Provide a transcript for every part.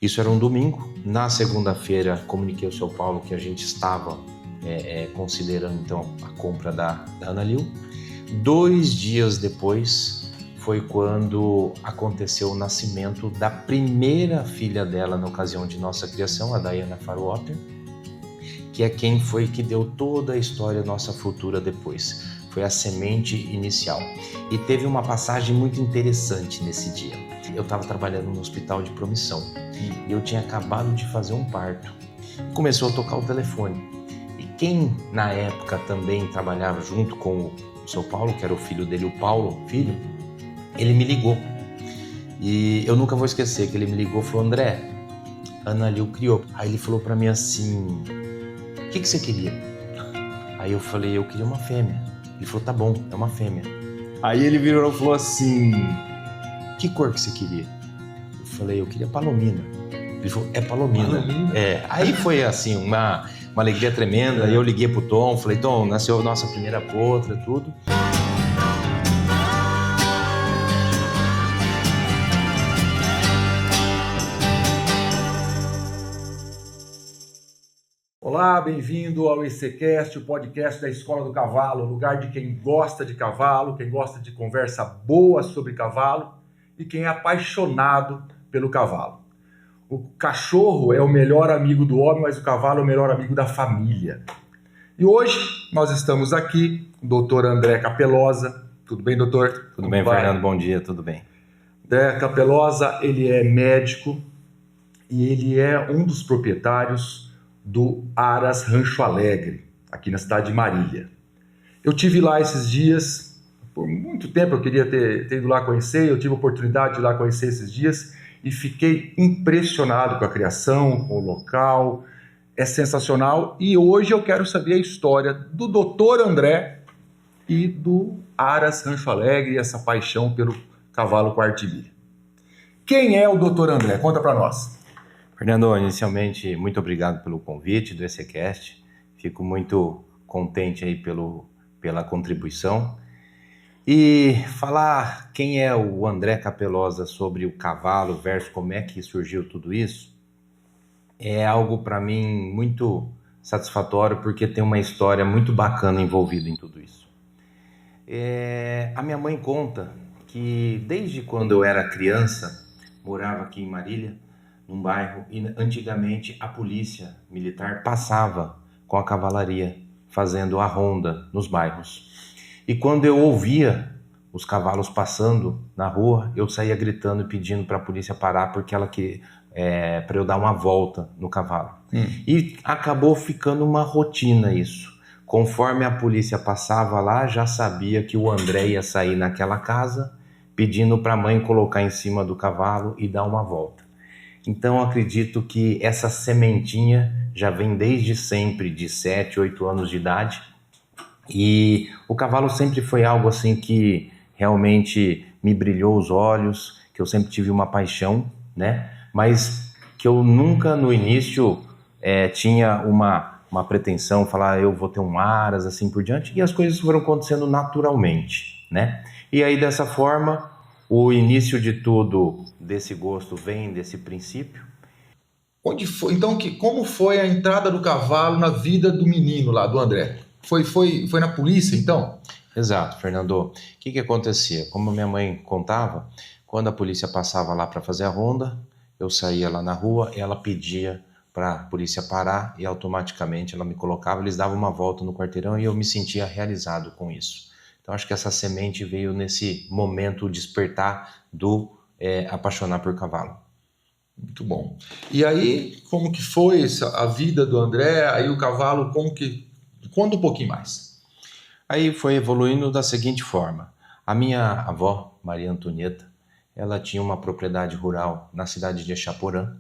Isso era um domingo. Na segunda-feira, comuniquei ao seu Paulo que a gente estava considerando então a compra da Analil. 2 dias depois foi quando aconteceu o nascimento da primeira filha dela na ocasião de nossa criação, a Dayana Faruoper, que é quem foi que deu toda a história nossa futura depois. Foi a semente inicial. E teve uma passagem muito interessante nesse dia. Eu estava trabalhando no hospital de Promissão e eu tinha acabado de fazer um parto. Começou a tocar o telefone. E quem na época também trabalhava junto com o seu Paulo, que era o filho dele, o Paulo, filho, ele me ligou. E eu nunca vou esquecer que ele me ligou e falou: André, a Analil criou. Aí ele falou para mim assim: o que você queria? Aí eu falei: eu queria uma fêmea. Ele falou: tá bom, é uma fêmea. Aí ele virou e falou assim: que cor que você queria? Eu falei: eu queria palomina. Ele falou: é palomina. Aí foi assim, uma alegria tremenda. Aí eu liguei pro Tom, falei: Tom, nasceu a nossa primeira potra, tudo. Olá, bem-vindo ao ECCast, o podcast da Escola do Cavalo, lugar de quem gosta de cavalo, quem gosta de conversa boa sobre cavalo e quem é apaixonado pelo cavalo. O cachorro é o melhor amigo do homem, mas o cavalo é o melhor amigo da família. E hoje nós estamos aqui com o Dr. André Capelosa. Tudo bem, doutor? Tudo bem, Fernando? Bom dia, tudo bem. André Capelosa, ele é médico e ele é um dos proprietários do Aras Rancho Alegre, aqui na cidade de Marília. Eu tive lá esses dias, por muito tempo eu queria ter ido lá conhecer, eu tive a oportunidade de ir lá conhecer esses dias e fiquei impressionado com a criação, com o local, é sensacional. E hoje eu quero saber a história do Dr. André e do Aras Rancho Alegre e essa paixão pelo cavalo quartilha. Quem é o Dr. André? Conta para nós. Fernando, inicialmente, muito obrigado pelo convite do ECCast. Fico muito contente aí pela contribuição. E falar quem é o André Capelosa sobre o cavalo versus como é que surgiu tudo isso é algo para mim muito satisfatório, porque tem uma história muito bacana envolvida em tudo isso. A minha mãe conta que desde quando eu era criança, morava aqui em Marília, num bairro, e antigamente a polícia militar passava com a cavalaria fazendo a ronda nos bairros. E quando eu ouvia os cavalos passando na rua, eu saía gritando e pedindo para a polícia parar, porque ela queria para eu dar uma volta no cavalo. E acabou ficando uma rotina isso. Conforme a polícia passava lá, já sabia que o André ia sair naquela casa, pedindo para a mãe colocar em cima do cavalo e dar uma volta. Então, acredito que essa sementinha já vem desde sempre, de 7, 8 anos de idade. E o cavalo sempre foi algo assim que realmente me brilhou os olhos, que eu sempre tive uma paixão, né? Mas que eu nunca no início tinha uma pretensão, falar eu vou ter um Aras, assim por diante. E as coisas foram acontecendo naturalmente, né? E aí, dessa forma, o início de tudo desse gosto vem desse princípio. Onde foi, então, como foi a entrada do cavalo na vida do menino lá, do André? Foi na polícia, então? Exato, Fernando. O que acontecia? Como a minha mãe contava, quando a polícia passava lá para fazer a ronda, eu saía lá na rua e ela pedia para a polícia parar e automaticamente ela me colocava, eles davam uma volta no quarteirão e eu me sentia realizado com isso. Então, acho que essa semente veio nesse momento despertar do apaixonar por cavalo. Muito bom. E aí, como que foi a vida do André? Aí o cavalo, Conta um pouquinho mais. Aí foi evoluindo da seguinte forma. A minha avó, Maria Antonieta, ela tinha uma propriedade rural na cidade de Echaporã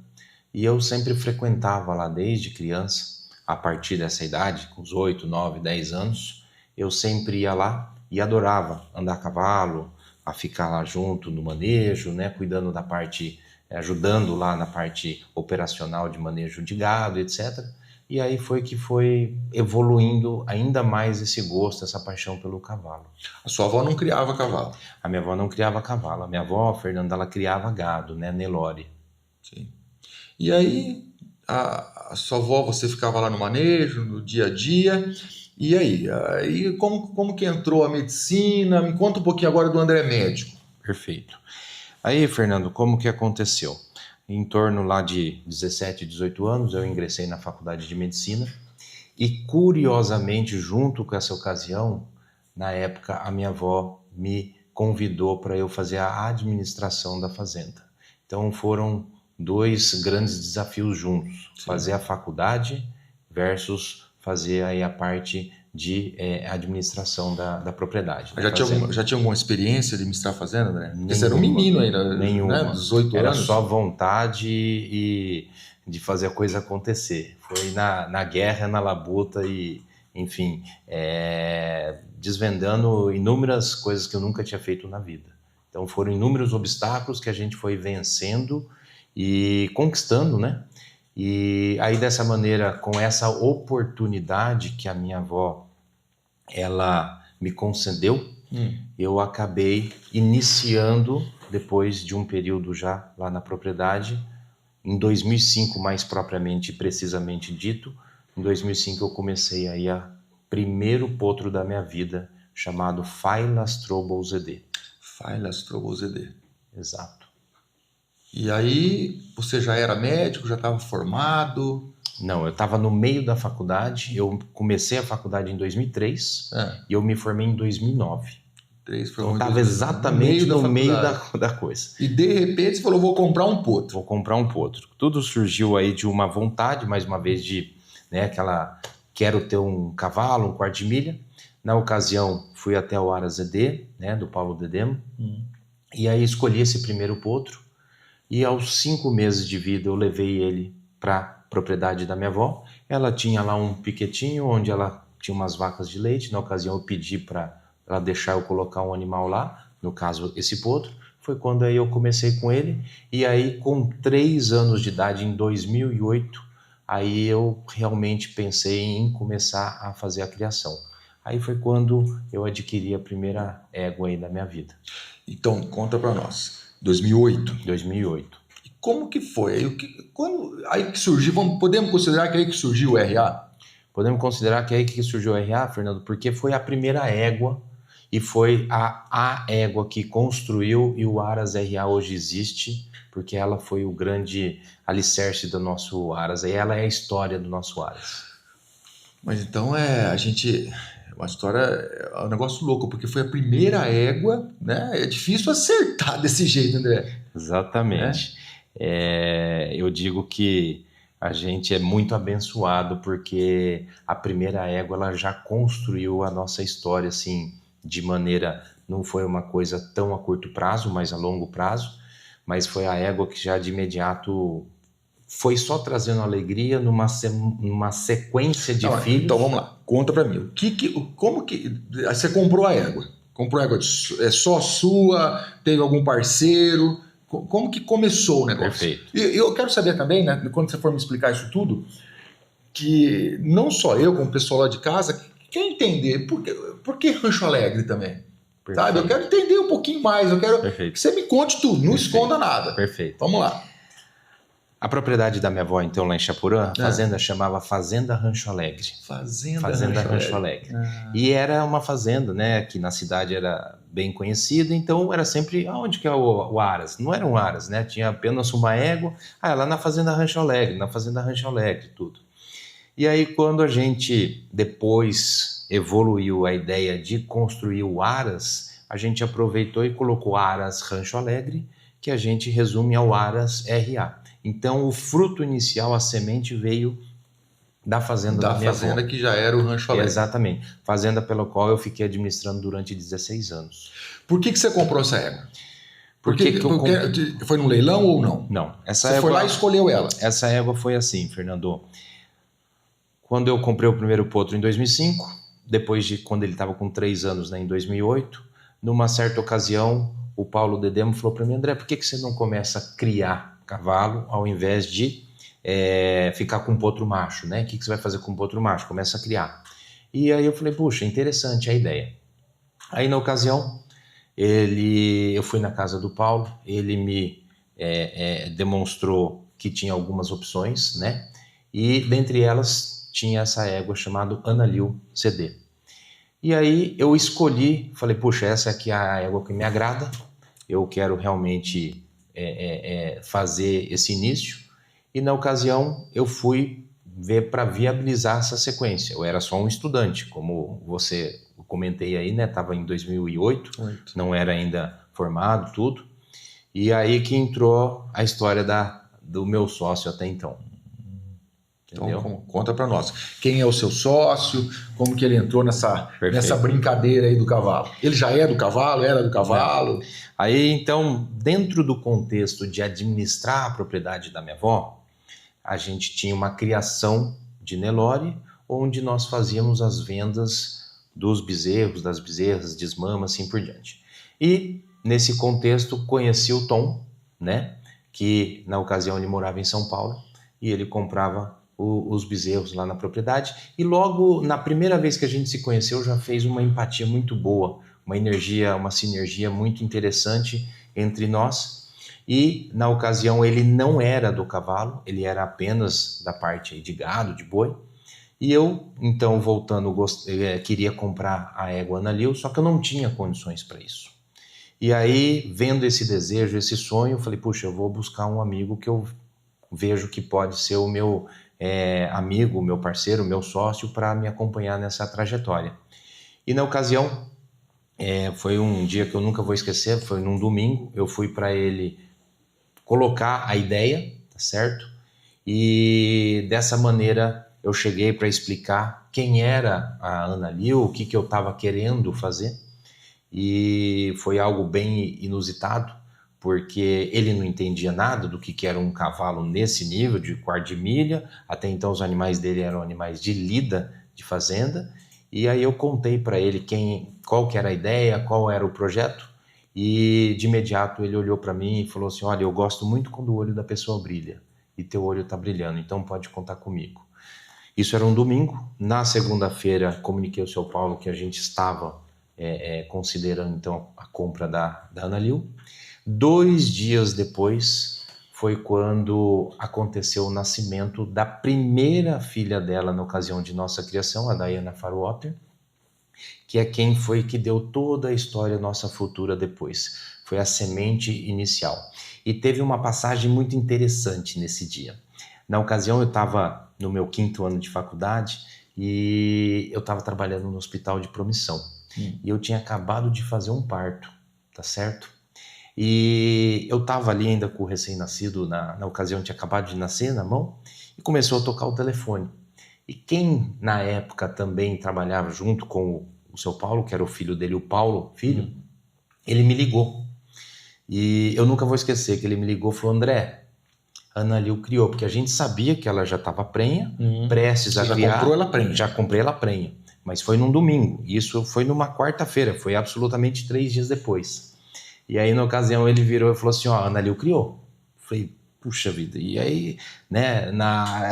e eu sempre frequentava lá desde criança, a partir dessa idade, com os 8, 9, 10 anos, eu sempre ia lá e adorava andar a cavalo, a ficar lá junto no manejo, né, cuidando da parte, ajudando lá na parte operacional de manejo de gado, etc. E aí foi que foi evoluindo ainda mais esse gosto, essa paixão pelo cavalo. A sua avó não criava cavalo? A minha avó não criava cavalo. A minha avó, Fernanda, ela criava gado, né, Nelore. Sim. E aí, a sua avó, você ficava lá no manejo, no dia a dia. E aí? Aí como que entrou a medicina? Me conta um pouquinho agora do André médico. Perfeito. Aí, Fernando, como que aconteceu? Em torno lá de 17, 18 anos, eu ingressei na faculdade de medicina e, curiosamente, junto com essa ocasião, na época, a minha avó me convidou para eu fazer a administração da fazenda. Então, foram dois grandes desafios juntos: fazer a faculdade versus fazer aí a parte de administração da propriedade. Já tinha alguma experiência de administrar fazenda, né? Porque você era um Nenhuma. menino ainda, Nenhuma. né? 18 Era anos. só vontade e de fazer a coisa acontecer. Foi na guerra, na labuta e, enfim, desvendando inúmeras coisas que eu nunca tinha feito na vida. Então foram inúmeros obstáculos que a gente foi vencendo e conquistando, né? E aí dessa maneira, com essa oportunidade que a minha avó, ela me concedeu, eu acabei iniciando, depois de um período já lá na propriedade, em 2005 mais propriamente, precisamente dito, em 2005 eu comecei aí a primeiro potro da minha vida, chamado Phyllastropol ZD. Phyllastropol ZD. Exato. E aí, você já era médico, já estava formado? Não, eu estava no meio da faculdade, eu comecei a faculdade em 2003 e eu me formei em 2009. Então estava exatamente no meio da coisa. E de repente você falou, vou comprar um potro. Vou comprar um potro. Tudo surgiu aí de uma vontade, mais uma vez, de quero ter um cavalo, um quarto de milha. Na ocasião, fui até o Aras ZD, do Paulo Dedemo, e aí escolhi esse primeiro potro. E aos 5 meses de vida eu levei ele para a propriedade da minha avó. Ela tinha lá um piquetinho onde ela tinha umas vacas de leite. Na ocasião eu pedi para ela deixar eu colocar um animal lá, no caso esse potro. Foi quando aí eu comecei com ele. E aí com 3 anos de idade, em 2008, aí eu realmente pensei em começar a fazer a criação. Aí foi quando eu adquiri a primeira égua aí da minha vida. Então, conta para nós. 2008. 2008. E como que foi? Aí que surgiu, podemos considerar que é aí que surgiu o RA? Podemos considerar que é aí que surgiu o RA, Fernando, porque foi a primeira égua e foi a égua que construiu, e o Aras RA hoje existe, porque ela foi o grande alicerce do nosso Aras, e ela é a história do nosso Aras. Mas então uma história, é um negócio louco, porque foi a primeira égua, né? É difícil acertar desse jeito, André. Exatamente. Eu digo que a gente é muito abençoado, porque a primeira égua ela já construiu a nossa história, assim, de maneira, não foi uma coisa tão a curto prazo, mas a longo prazo, mas foi a égua que já de imediato foi só trazendo alegria numa sequência de filhos. Então vamos lá, conta pra mim. Como que você comprou a égua? Comprou a égua só sua? Teve algum parceiro? Como que começou o negócio? Perfeito. E eu quero saber também, né, quando você for me explicar isso tudo, que não só eu, como o pessoal lá de casa, quer entender por que Rancho Alegre também. Perfeito. Sabe? Eu quero entender um pouquinho mais, eu quero que você me conte tudo, não esconda nada. Perfeito. Vamos lá. A propriedade da minha avó, então, lá em Chapurã, a fazenda chamava Fazenda Rancho Alegre. Fazenda Rancho Alegre. E era uma fazenda, né, que na cidade era bem conhecida, então era sempre, aonde que é o Aras? Não era um Aras, né, tinha apenas uma égua, lá na Fazenda Rancho Alegre, tudo. E aí, quando a gente depois evoluiu a ideia de construir o Aras, a gente aproveitou e colocou Aras Rancho Alegre, que a gente resume ao Aras RA. Então, o fruto inicial, a semente, veio da fazenda da minha avó. Da fazenda que já era o Rancho Alegre. Exatamente. Fazenda pela qual eu fiquei administrando durante 16 anos. Por que você comprou essa égua? Porque foi num leilão ou não? Não. Você foi lá e escolheu ela? Essa égua foi assim, Fernando. Quando eu comprei o primeiro potro em 2005, depois de quando ele estava com 3 anos, né, em 2008, numa certa ocasião, o Paulo Dedemo falou para mim: André, por que você não começa a criar cavalo ao invés de ficar com um potro macho, né? O que você vai fazer com um potro macho? Começa a criar. E aí eu falei, puxa, interessante a ideia. Aí na ocasião, eu fui na casa do Paulo, ele me demonstrou que tinha algumas opções, né? E dentre elas tinha essa égua chamada Analiu CD. E aí eu escolhi, falei, puxa, essa aqui é a égua que me agrada, eu quero realmente fazer esse início. E na ocasião eu fui ver para viabilizar essa sequência. Eu era só um estudante, como você comentei aí, né? Estava em 2008, não era ainda formado, tudo. E aí que entrou a história do meu sócio até então. Entendeu? Então, conta para nós. Quem é o seu sócio? Como que ele entrou nessa brincadeira aí do cavalo? Ele já é do cavalo? Era do cavalo? Não. Aí, então, dentro do contexto de administrar a propriedade da minha avó, a gente tinha uma criação de Nelore, onde nós fazíamos as vendas dos bezerros, das bezerras, desmamas, assim por diante. E, nesse contexto, conheci o Tom, né? Que na ocasião ele morava em São Paulo e ele comprava os bezerros lá na propriedade, e logo na primeira vez que a gente se conheceu já fez uma empatia muito boa, uma energia, uma sinergia muito interessante entre nós. E na ocasião ele não era do cavalo, ele era apenas da parte de gado, de boi. E eu, então, voltando, queria comprar a égua Analiu, só que eu não tinha condições para isso. E aí, vendo esse desejo, esse sonho, eu falei, puxa, eu vou buscar um amigo que eu vejo que pode ser o meu amigo, meu parceiro, meu sócio, para me acompanhar nessa trajetória. E na ocasião, foi um dia que eu nunca vou esquecer, foi num domingo, eu fui para ele colocar a ideia, tá certo? E dessa maneira eu cheguei para explicar quem era a Analiu, o que eu estava querendo fazer, e foi algo bem inusitado, porque ele não entendia nada do que era um cavalo nesse nível de quarto de milha. Até então os animais dele eram animais de lida, de fazenda, e aí eu contei para ele qual que era a ideia, qual era o projeto, e de imediato ele olhou para mim e falou assim, olha, eu gosto muito quando o olho da pessoa brilha, e teu olho está brilhando, então pode contar comigo. Isso era um domingo. Na segunda-feira comuniquei ao seu Paulo que a gente estava considerando então a compra da Analiu. 2 dias depois foi quando aconteceu o nascimento da primeira filha dela na ocasião de nossa criação, a Diana Farwater, que é quem foi que deu toda a história nossa futura depois. Foi a semente inicial. E teve uma passagem muito interessante nesse dia. Na ocasião eu estava no meu 5º ano de faculdade e eu estava trabalhando no hospital de Promissão. E eu tinha acabado de fazer um parto, tá certo? E eu estava ali ainda com o recém-nascido, na ocasião tinha acabado de nascer na mão, e começou a tocar o telefone. E quem na época também trabalhava junto com o seu Paulo, que era o filho dele, o Paulo, filho, ele me ligou. E eu nunca vou esquecer que ele me ligou e falou, André, a Analiu criou, porque a gente sabia que ela já estava prenha, prestes a criar. Já comprou ela prenha? Já comprei ela prenha, mas foi num domingo, isso foi numa quarta-feira, foi absolutamente 3 dias depois. E aí, na ocasião, ele virou e falou assim, ó, a Analiu criou. Falei, puxa vida. E aí, né,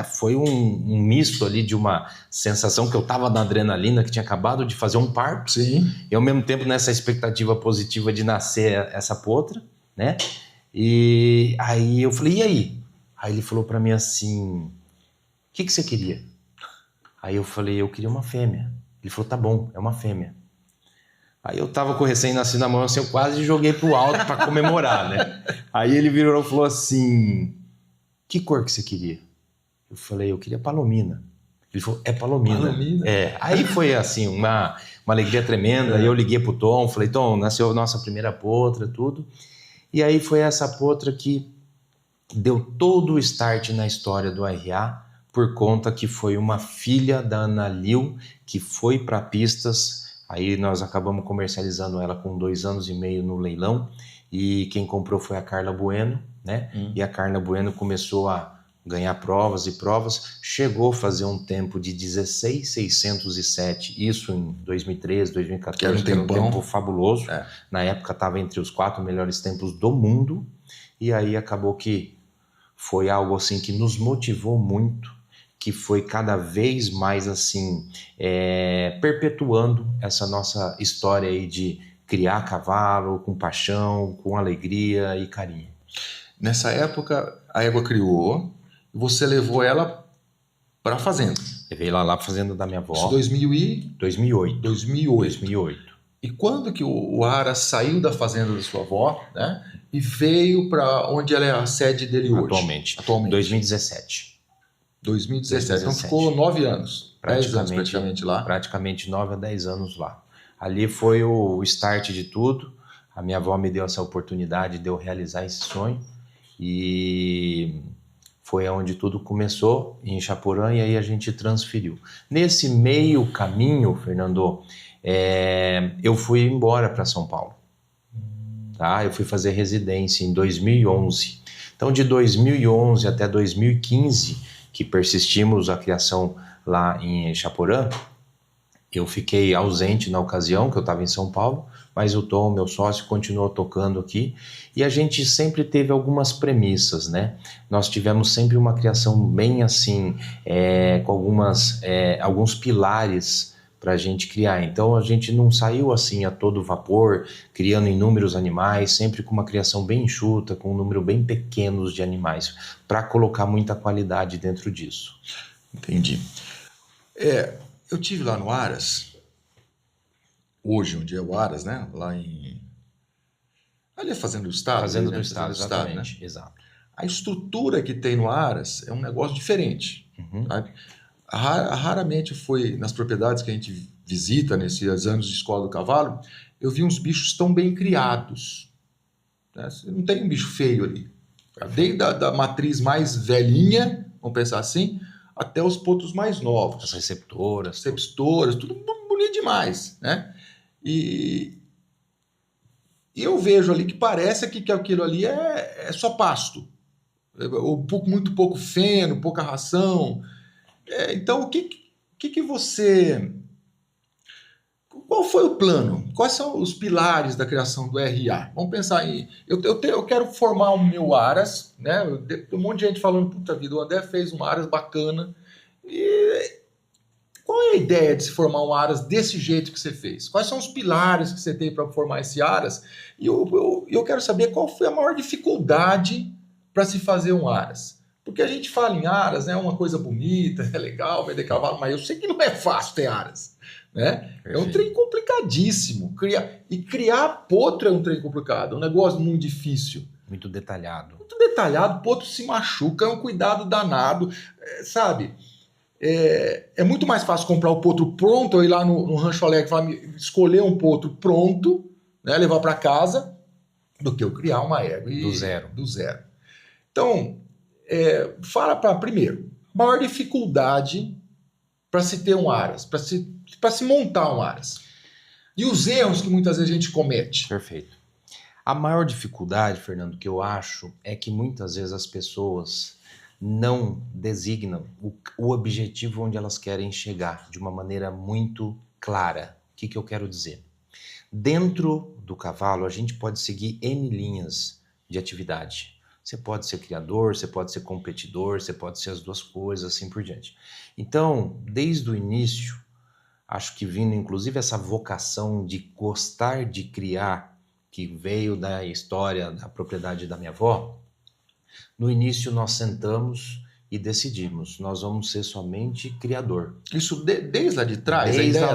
foi um misto ali de uma sensação que eu tava na adrenalina, que tinha acabado de fazer um parto. Sim. E ao mesmo tempo nessa expectativa positiva de nascer essa potra, né? E aí eu falei, e aí? Aí ele falou pra mim assim, o que você queria? Aí eu falei, eu queria uma fêmea. Ele falou, tá bom, é uma fêmea. Aí eu tava com o recém-nascido na mão, assim, eu quase joguei pro alto para comemorar, né? Aí ele virou e falou assim, que cor que você queria? Eu falei, eu queria palomina. Ele falou, é palomina. Palomina? Aí foi assim, uma alegria tremenda. Aí eu liguei pro Tom, falei, Tom, nasceu a nossa primeira potra, tudo. E aí foi essa potra que deu todo o start na história do RA, por conta que foi uma filha da Analiu que foi para pistas. Aí nós acabamos comercializando ela com 2 anos e meio no leilão, e quem comprou foi a Carla Bueno, né? E a Carla Bueno começou a ganhar provas e provas, chegou a fazer um tempo de 16,607, isso em 2013, 2014, que era um tempo fabuloso. Na época estava entre os 4 melhores tempos do mundo, e aí acabou que foi algo assim que nos motivou muito, que foi cada vez mais assim, perpetuando essa nossa história aí de criar cavalo com paixão, com alegria e carinho. Nessa época, a égua criou e você levou ela para a fazenda. Levei lá para a fazenda da minha avó. Isso 2008. 2008. E quando que o Aras saiu da fazenda da sua avó, né? E veio para onde ela é a sede dele hoje? Atualmente. 2017. 2017. Então ficou 9 anos. 10 anos praticamente lá. Praticamente 9 a 10 anos lá. Ali foi o start de tudo. A minha avó me deu essa oportunidade de eu realizar esse sonho. E foi onde tudo começou, em Chaporã, e aí a gente transferiu. Nesse meio caminho, Fernando, eu fui embora para São Paulo. Tá? Eu fui fazer residência em 2011. Então, de 2011 até 2015, que persistimos a criação lá em Chaporã, eu fiquei ausente na ocasião, que eu estava em São Paulo, mas o Tom, meu sócio, continuou tocando aqui, e a gente sempre teve algumas premissas, né? Nós tivemos sempre uma criação bem assim, com alguns pilares para a gente criar. Então a gente não saiu assim a todo vapor, criando inúmeros animais, sempre com uma criação bem enxuta, com um número bem pequeno de animais, para colocar muita qualidade dentro disso. Entendi. Eu tive lá no Aras, hoje, onde é o Aras, né? Lá em... Ali é Fazenda do Estado. Fazenda né? do Estado, exatamente. Né? Exato. A estrutura que tem no Aras é um negócio diferente. Sabe? Raramente foi nas propriedades que a gente visita nesses anos de escola do cavalo, eu vi uns bichos tão bem criados. Né? Não tem um bicho feio ali. Desde da matriz mais velhinha, vamos pensar assim, até os potros mais novos. As receptoras. Tudo bonito demais, né? E eu vejo ali que parece que aquilo ali é só pasto. Muito pouco feno, pouca ração. Então, o que você... Qual foi o plano? Quais são os pilares da criação do RA? Vamos pensar em... Eu quero formar o meu Aras, né? Tem um monte de gente falando, puta vida, o André fez um Aras bacana. E qual é a ideia de se formar um Aras desse jeito que você fez? Quais são os pilares que você tem para formar esse Aras? E eu quero saber qual foi a maior dificuldade para se fazer um Aras. Porque a gente fala em Aras, né? É uma coisa bonita, é legal, vender cavalo, mas eu sei que não é fácil ter Aras. Né? É um trem complicadíssimo. Criar potro é um trem complicado, é um negócio muito difícil. Muito detalhado. Muito detalhado, potro se machuca, é um cuidado danado, sabe? É muito mais fácil comprar o potro pronto, eu ir lá no Rancho Alegre escolher um potro pronto, né, levar para casa, do que eu criar uma égua. Do zero. Então, fala para primeiro, maior dificuldade para se ter um Aras, para se montar um Aras. E os erros que muitas vezes a gente comete. Perfeito. A maior dificuldade, Fernando, que eu acho é que muitas vezes as pessoas não designam o objetivo onde elas querem chegar de uma maneira muito clara. O que eu quero dizer? Dentro do cavalo, a gente pode seguir N linhas de atividade. Você pode ser criador, você pode ser competidor, você pode ser as duas coisas, assim por diante. Então, desde o início, acho que vindo inclusive essa vocação de gostar de criar, que veio da história da propriedade da minha avó, no início nós sentamos e decidimos, nós vamos ser somente criador. Isso desde lá de trás? Desde a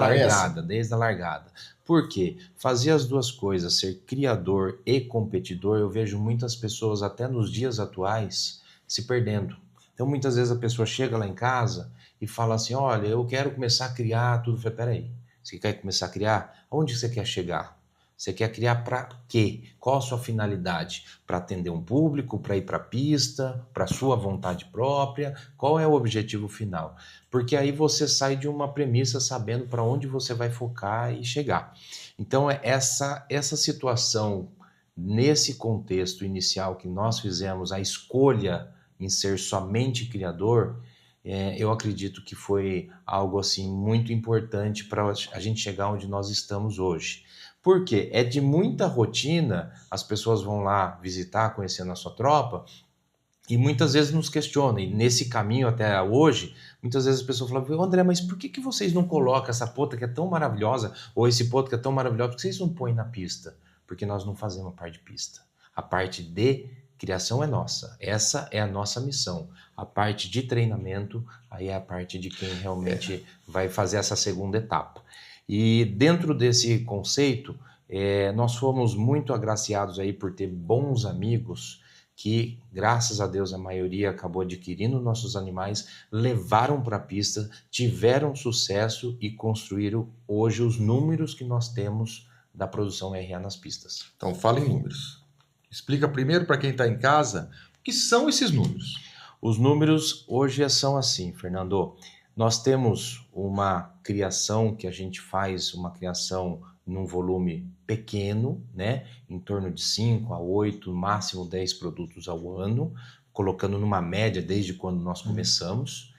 largada. Por quê? Fazer as duas coisas, ser criador e competidor, eu vejo muitas pessoas até nos dias atuais se perdendo. Então muitas vezes a pessoa chega lá em casa e fala assim, olha, eu quero começar a criar tudo. Eu falei, peraí, você quer começar a criar? Aonde você quer chegar? Você quer criar para quê? Qual a sua finalidade? Para atender um público, para ir para a pista, para sua vontade própria? Qual é o objetivo final? Porque aí você sai de uma premissa sabendo para onde você vai focar e chegar. Então, essa situação, nesse contexto inicial que nós fizemos, a escolha em ser somente criador, eu acredito que foi algo assim muito importante para a gente chegar onde nós estamos hoje. Porque é de muita rotina, as pessoas vão lá visitar, conhecer a nossa tropa, e muitas vezes nos questionam, e nesse caminho até hoje, muitas vezes as pessoas falam, André, mas por que vocês não colocam essa potra que é tão maravilhosa, ou esse potro que é tão maravilhoso, por que vocês não põem na pista? Porque nós não fazemos a parte de pista. A parte de criação é nossa, essa é a nossa missão. A parte de treinamento, aí é a parte de quem realmente vai fazer essa segunda etapa. E dentro desse conceito, nós fomos muito agraciados aí por ter bons amigos que, graças a Deus, a maioria acabou adquirindo nossos animais, levaram para a pista, tiveram sucesso e construíram hoje os números que nós temos da produção RA nas pistas. Então, fala em números. Explica primeiro para quem está em casa o que são esses números. Os números hoje são assim, Fernando. Nós temos uma criação que a gente faz, uma criação num volume pequeno, né? Em torno de 5 a 8, máximo 10 produtos ao ano, colocando numa média desde quando nós começamos.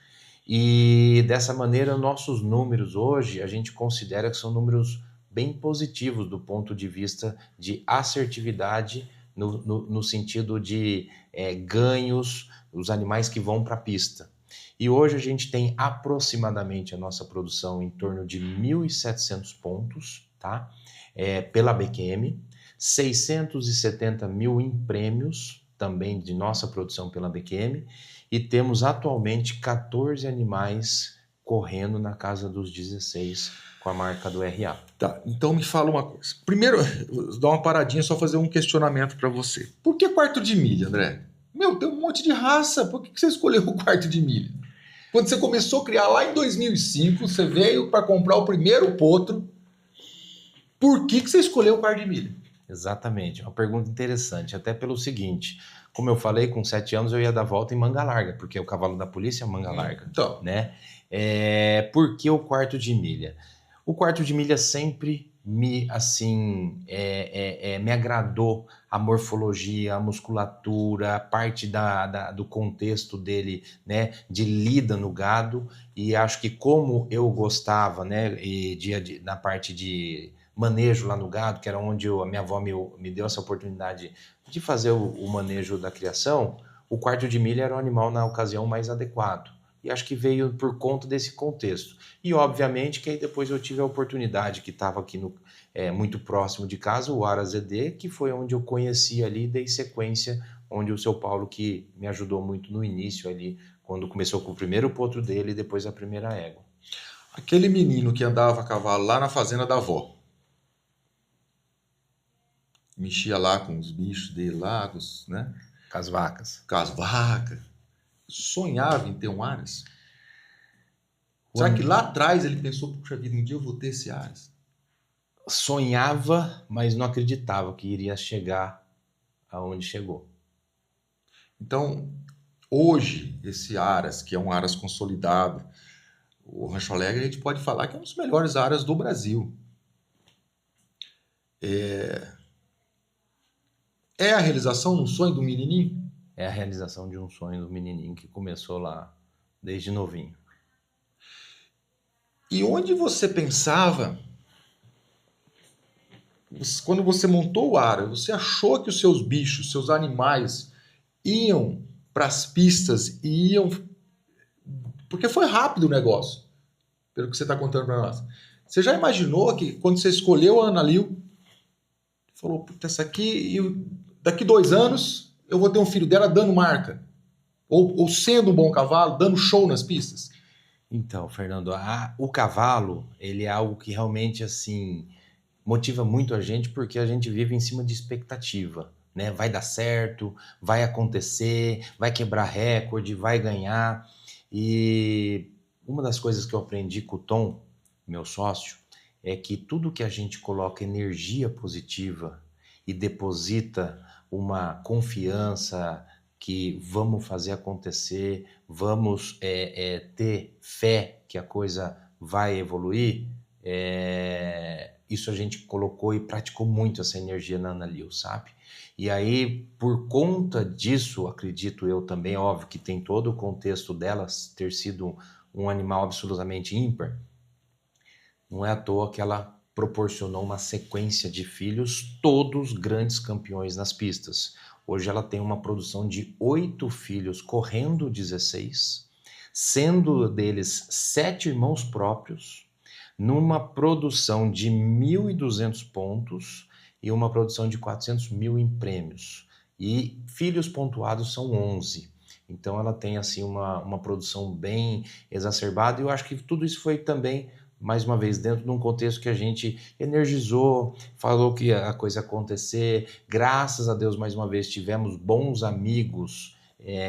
E dessa maneira, nossos números hoje, a gente considera que são números bem positivos do ponto de vista de assertividade, no sentido de ganhos, os animais que vão para a pista. E hoje a gente tem aproximadamente a nossa produção em torno de 1.700 pontos, tá? Pela BQM, 670 mil em prêmios também de nossa produção pela BQM, e temos atualmente 14 animais correndo na casa dos 16 com a marca do RA. Tá, então me fala uma coisa. Primeiro, vou dar uma paradinha, só fazer um questionamento para você. Por que quarto de milha, André? Meu, tem um monte de raça. Por que você escolheu o quarto de milha? Quando você começou a criar lá em 2005, você veio para comprar o primeiro potro. Por que você escolheu o quarto de milha? Exatamente, é uma pergunta interessante, até pelo seguinte, como eu falei, com 7 anos eu ia dar volta em manga larga, porque o cavalo da polícia é manga larga, então, né? Por que o quarto de milha? O quarto de milha sempre me agradou a morfologia, a musculatura, a parte do contexto dele, né, de lida no gado, e acho que como eu gostava, né, na parte de manejo lá no gado, que era onde a minha avó me deu essa oportunidade de fazer o manejo da criação, o quarto de milha era o animal na ocasião mais adequado. E acho que veio por conta desse contexto. E obviamente que aí depois eu tive a oportunidade, que estava aqui muito próximo de casa, o Aras ED, que foi onde eu conheci ali, dei sequência, onde o seu Paulo, que me ajudou muito no início ali, quando começou com o primeiro potro dele e depois a primeira égua. Aquele menino que andava a cavalo lá na fazenda da avó, mexia lá com os bichos dele lá, né? Com as vacas. Com as vacas. Sonhava em ter um Aras? Será que lá atrás ele pensou, puxa vida, um dia eu vou ter esse Aras? Sonhava, mas não acreditava que iria chegar aonde chegou. Então, hoje, esse Aras, que é um Aras consolidado, o Rancho Alegre, a gente pode falar que é um dos melhores Aras do Brasil. É a realização de um sonho do menininho? É a realização de um sonho do menininho que começou lá desde novinho. E onde você pensava, quando você montou o Aras, você achou que os seus bichos, seus animais iam para as pistas e iam... Porque foi rápido o negócio, pelo que você está contando para nós. Você já imaginou que quando você escolheu a Ana Lil, falou, puta, essa aqui, daqui 2 anos eu vou ter um filho dela dando marca? Ou sendo um bom cavalo, dando show nas pistas? Então, Fernando, o cavalo, ele é algo que realmente, assim, motiva muito a gente, porque a gente vive em cima de expectativa, né? Vai dar certo, vai acontecer, vai quebrar recorde, vai ganhar. E uma das coisas que eu aprendi com o Tom, meu sócio, é que tudo que a gente coloca energia positiva e deposita uma confiança que vamos fazer acontecer, vamos ter fé que a coisa vai evoluir, isso a gente colocou e praticou muito essa energia na Ana Lil, sabe? E aí, por conta disso, acredito eu também, óbvio que tem todo o contexto delas ter sido um animal absolutamente ímpar, não é à toa que ela proporcionou uma sequência de filhos, todos grandes campeões nas pistas. Hoje ela tem uma produção de 8 filhos, correndo 16, sendo deles 7 irmãos próprios, numa produção de 1.200 pontos e uma produção de 400 mil em prêmios. e filhos pontuados são 11. Então ela tem assim uma produção bem exacerbada e eu acho que tudo isso foi também, mais uma vez, dentro de um contexto que a gente energizou, falou que a coisa ia acontecer. Graças a Deus, mais uma vez, tivemos bons amigos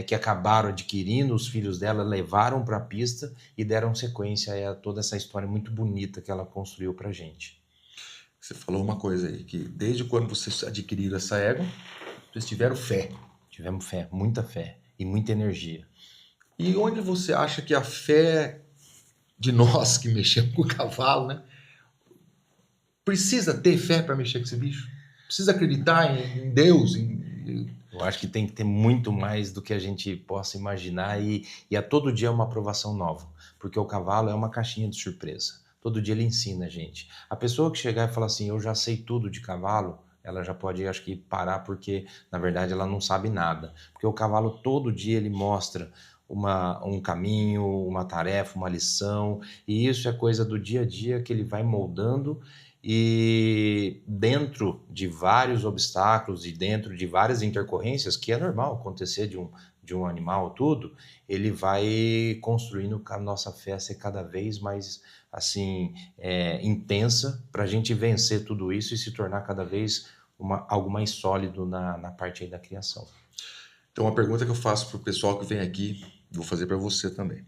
que acabaram adquirindo os filhos dela, levaram para a pista e deram sequência a toda essa história muito bonita que ela construiu para a gente. Você falou uma coisa aí, que desde quando vocês adquiriram essa égua, vocês tiveram fé. Tivemos fé, muita fé e muita energia. E onde você acha que a fé de nós que mexemos com o cavalo, né? Precisa ter fé para mexer com esse bicho? Precisa acreditar em Deus? Eu acho que tem que ter muito mais do que a gente possa imaginar e a todo dia é uma aprovação nova, porque o cavalo é uma caixinha de surpresa. Todo dia ele ensina a gente. A pessoa que chegar e falar assim, eu já sei tudo de cavalo, ela já pode, acho que, parar porque, na verdade, ela não sabe nada. Porque o cavalo, todo dia, ele mostra um caminho, uma tarefa, uma lição, e isso é coisa do dia a dia que ele vai moldando e dentro de vários obstáculos e dentro de várias intercorrências, que é normal acontecer de um animal tudo, ele vai construindo a nossa fé ser cada vez mais assim intensa para a gente vencer tudo isso e se tornar cada vez algo mais sólido na parte aí da criação. Então, uma pergunta que eu faço para o pessoal que vem aqui, vou fazer para você também.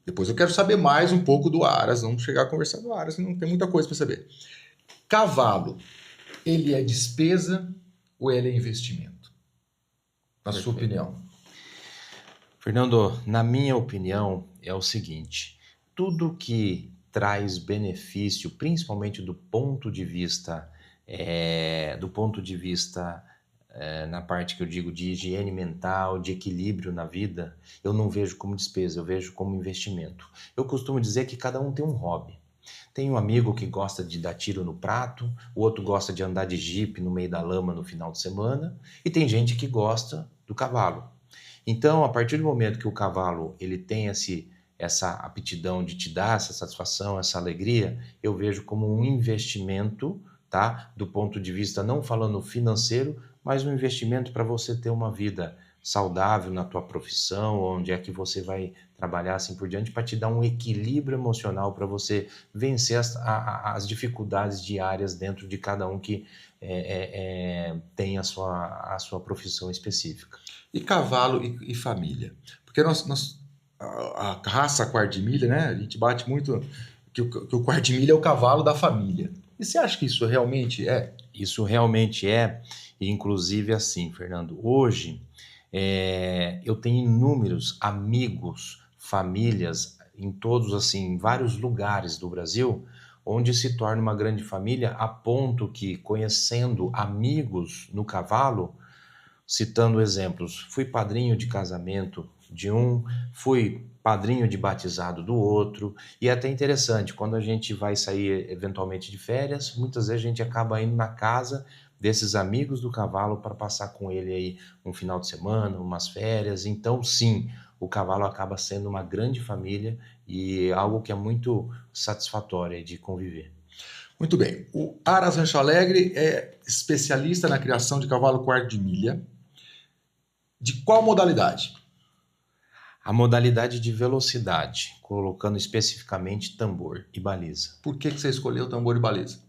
Depois eu quero saber mais um pouco do Aras, vamos chegar a conversar do Aras, não tem muita coisa para saber. Cavalo, ele é despesa ou ele é investimento? Na sua opinião. Fernando, na minha opinião, é o seguinte, tudo que traz benefício, principalmente do ponto de vista na parte que eu digo de higiene mental, de equilíbrio na vida, eu não vejo como despesa, eu vejo como investimento. Eu costumo dizer que cada um tem um hobby. Tem um amigo que gosta de dar tiro no prato, o outro gosta de andar de jipe no meio da lama no final de semana, e tem gente que gosta do cavalo. Então, a partir do momento que o cavalo ele tem essa aptidão de te dar essa satisfação, essa alegria, eu vejo como um investimento, tá? Do ponto de vista, não falando financeiro, mas um investimento para você ter uma vida saudável na tua profissão, onde é que você vai trabalhar assim por diante, para te dar um equilíbrio emocional, para você vencer as dificuldades diárias dentro de cada um que tem a sua profissão específica. E cavalo e família? Porque a raça quarto de milha, né? A gente bate muito que o quarto de milha é o cavalo da família. E você acha que isso realmente é? Isso realmente é, e inclusive assim, Fernando, hoje eu tenho inúmeros amigos, famílias, em todos assim, em vários lugares do Brasil, onde se torna uma grande família, a ponto que, conhecendo amigos no cavalo, citando exemplos, fui padrinho de casamento de um, fui padrinho de batizado do outro, e é até interessante, quando a gente vai sair eventualmente de férias, muitas vezes a gente acaba indo na casa desses amigos do cavalo para passar com ele aí um final de semana, umas férias. Então sim, o cavalo acaba sendo uma grande família e algo que é muito satisfatório de conviver. Muito bem, o Aras Rancho Alegre é especialista na criação de cavalo quarto de milha. De qual modalidade? A modalidade de velocidade, colocando especificamente tambor e baliza. Por que você escolheu tambor e baliza?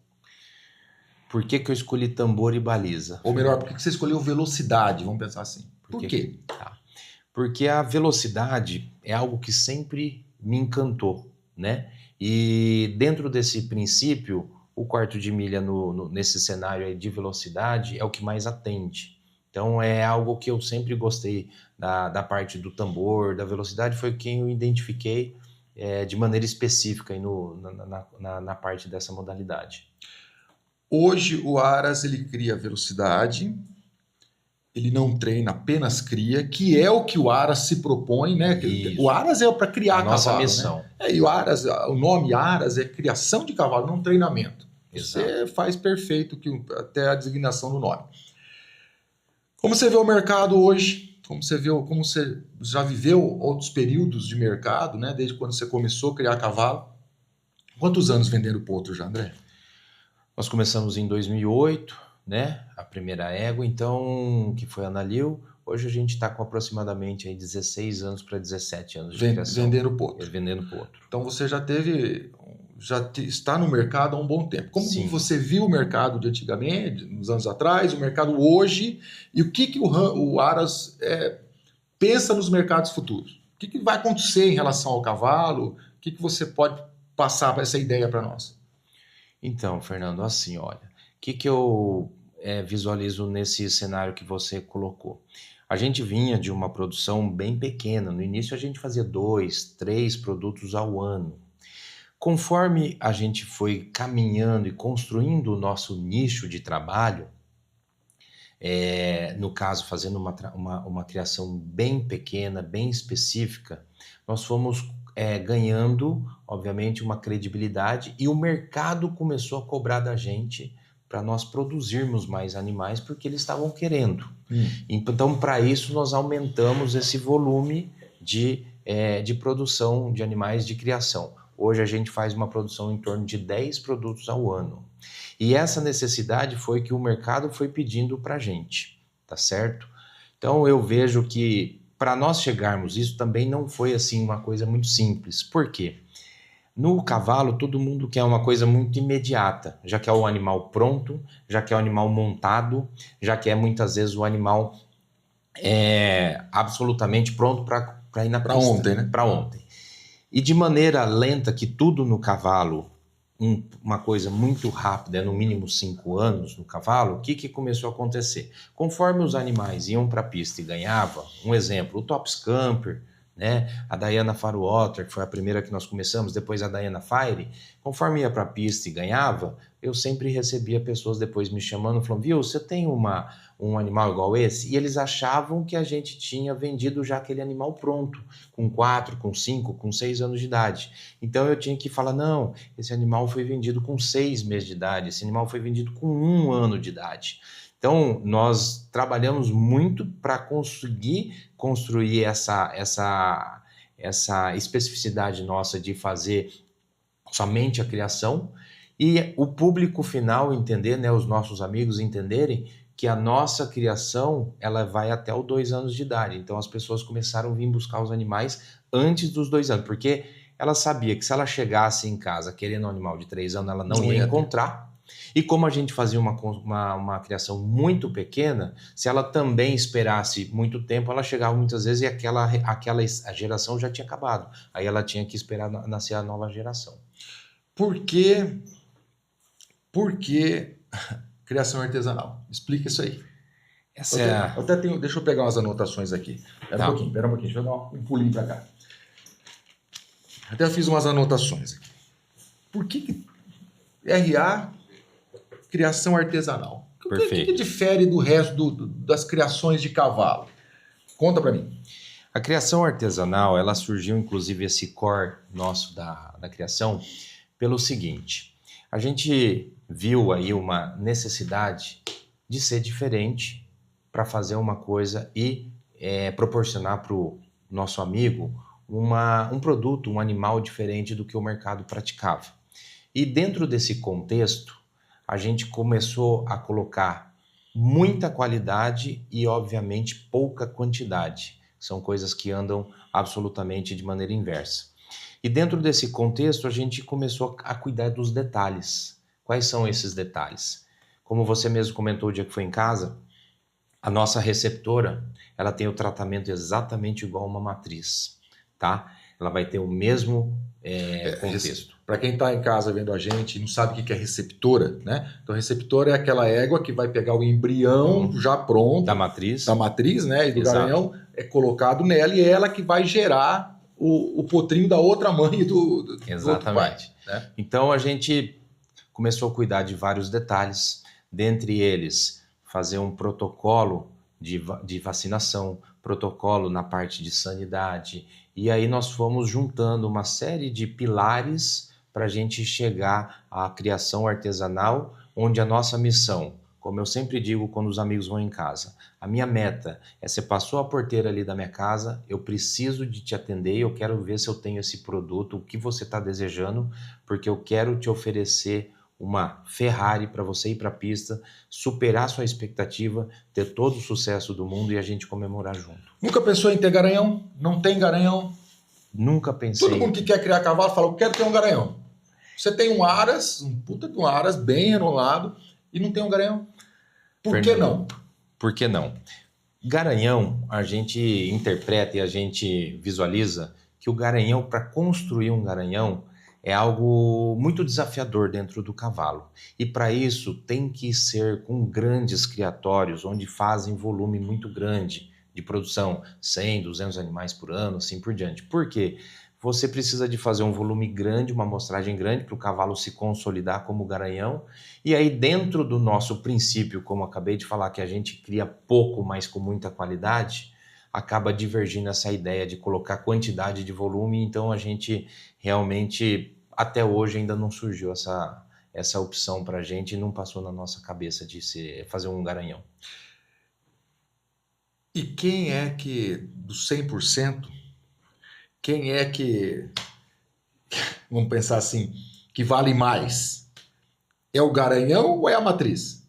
Por que eu escolhi tambor e baliza? Ou melhor, por que você escolheu velocidade? Vamos pensar assim. Por quê? Tá. Porque a velocidade é algo que sempre me encantou, né? E dentro desse princípio, o quarto de milha nesse cenário aí de velocidade é o que mais atende. Então é algo que eu sempre gostei da parte do tambor, da velocidade, foi quem eu identifiquei de maneira específica aí na parte dessa modalidade. Hoje o Aras ele cria velocidade, ele não treina, apenas cria, que é o que o Aras se propõe, né? Isso. O Aras é para criar cavalo, nossa missão. Né? E o Aras, o nome Aras é criação de cavalo, não treinamento. Exato. Você faz perfeito até a designação do nome. Como você vê o mercado hoje? Como você já viveu outros períodos de mercado, né? Desde quando você começou a criar cavalo? Quantos anos vendendo potro já, André? Nós começamos em 2008, né? A primeira égua, então, que foi a Analil. Hoje a gente está com aproximadamente aí 16 anos para 17 anos de criação. Vendendo potro. Vendendo potro. Então você está no mercado há um bom tempo. Como Sim. você viu o mercado de antigamente, uns anos atrás, o mercado hoje, e o que o Aras pensa nos mercados futuros? O que vai acontecer em relação ao cavalo? O que você pode passar essa ideia para nós? Então, Fernando, assim, olha, o que eu visualizo nesse cenário que você colocou? A gente vinha de uma produção bem pequena. No início a gente fazia 2, 3 produtos ao ano. Conforme a gente foi caminhando e construindo o nosso nicho de trabalho, no caso fazendo uma criação bem pequena, bem específica, nós fomos ganhando, obviamente, uma credibilidade e o mercado começou a cobrar da gente para nós produzirmos mais animais porque eles estavam querendo. Então, para isso, nós aumentamos esse volume de produção de animais de criação. Hoje a gente faz uma produção em torno de 10 produtos ao ano. E essa necessidade foi que o mercado foi pedindo para a gente, tá certo? Então eu vejo que para nós chegarmos, isso também não foi assim uma coisa muito simples. Por quê? No cavalo, todo mundo quer uma coisa muito imediata. Já quer o animal pronto, já quer o animal montado, já quer muitas vezes o animal absolutamente pronto para ir na pista. Para ontem, né? Para ontem. E de maneira lenta, que tudo no cavalo, uma coisa muito rápida, no mínimo 5 anos no cavalo, o que começou a acontecer? Conforme os animais iam para a pista e ganhavam, um exemplo, o Top Scamper, né? A Diana Fairwater, que foi a primeira que nós começamos, depois a Diana Fire, conforme ia para a pista e ganhava, eu sempre recebia pessoas depois me chamando, falando, viu, você tem um animal igual esse? E eles achavam que a gente tinha vendido já aquele animal pronto, com 4, com 5, com 6 anos de idade. Então eu tinha que falar, não, esse animal foi vendido com 6 meses de idade, esse animal foi vendido com 1 ano de idade. Então, nós trabalhamos muito para conseguir construir essa especificidade nossa de fazer somente a criação e o público final entender, né, os nossos amigos entenderem que a nossa criação ela vai até os 2 anos de idade. Então, as pessoas começaram a vir buscar os animais antes dos 2 anos, porque ela sabia que se ela chegasse em casa querendo um animal de 3 anos, ela não ia encontrar. E como a gente fazia uma criação muito pequena, se ela também esperasse muito tempo, ela chegava muitas vezes e a geração já tinha acabado. Aí ela tinha que esperar nascer a nova geração. Por que criação artesanal? Explica isso aí. Deixa eu pegar umas anotações aqui. Espera um pouquinho, deixa eu dar um pulinho para cá. Até fiz umas anotações aqui. Por que RA criação artesanal? O que difere do resto das criações de cavalo? Conta para mim. A criação artesanal, ela surgiu, inclusive, esse core nosso da criação, pelo seguinte. A gente viu aí uma necessidade de ser diferente para fazer uma coisa e proporcionar para o nosso amigo um produto, um animal diferente do que o mercado praticava. E dentro desse contexto, a gente começou a colocar muita qualidade e, obviamente, pouca quantidade. São coisas que andam absolutamente de maneira inversa. E dentro desse contexto, a gente começou a cuidar dos detalhes. Quais são esses detalhes? Como você mesmo comentou o dia que foi em casa, a nossa receptora, ela tem o tratamento exatamente igual a uma matriz, tá? Ela vai ter o mesmo contexto. Para quem está em casa vendo a gente e não sabe o que é receptora, né? Então, receptora é aquela égua que vai pegar o embrião já pronto. Da matriz. Né? E do garanhão é colocado nela e é ela que vai gerar o potrinho da outra mãe e do outro pai. Né? Então, a gente começou a cuidar de vários detalhes, dentre eles, fazer um protocolo de vacinação, protocolo na parte de sanidade, e aí nós fomos juntando uma série de pilares para a gente chegar à criação artesanal, onde a nossa missão, como eu sempre digo quando os amigos vão em casa, a minha meta é: você passou a porteira ali da minha casa, eu preciso de te atender, eu quero ver se eu tenho esse produto, o que você está desejando, porque eu quero te oferecer uma Ferrari para você ir para a pista, superar sua expectativa, ter todo o sucesso do mundo e a gente comemorar junto. Nunca pensou em ter garanhão? Não tem garanhão? Nunca pensei. Todo mundo que quer criar cavalo fala, eu quero ter um garanhão. Você tem um Aras, um puta de um Aras bem enrolado e não tem um garanhão. Por que não? Por que não? Garanhão, a gente interpreta e a gente visualiza que o garanhão, para construir um garanhão, é algo muito desafiador dentro do cavalo. E para isso tem que ser com grandes criatórios, onde fazem volume muito grande de produção, 100, 200 animais por ano, assim por diante. Por quê? Você precisa de fazer um volume grande, uma amostragem grande para o cavalo se consolidar como garanhão. E aí dentro do nosso princípio, como acabei de falar, que a gente cria pouco, mas com muita qualidade, acaba divergindo essa ideia de colocar quantidade de volume. Então a gente realmente, até hoje ainda não surgiu essa opção para a gente e não passou na nossa cabeça de fazer um garanhão. E quem é que, dos 100%, quem é que, vamos pensar assim, que vale mais? É o garanhão ou é a matriz?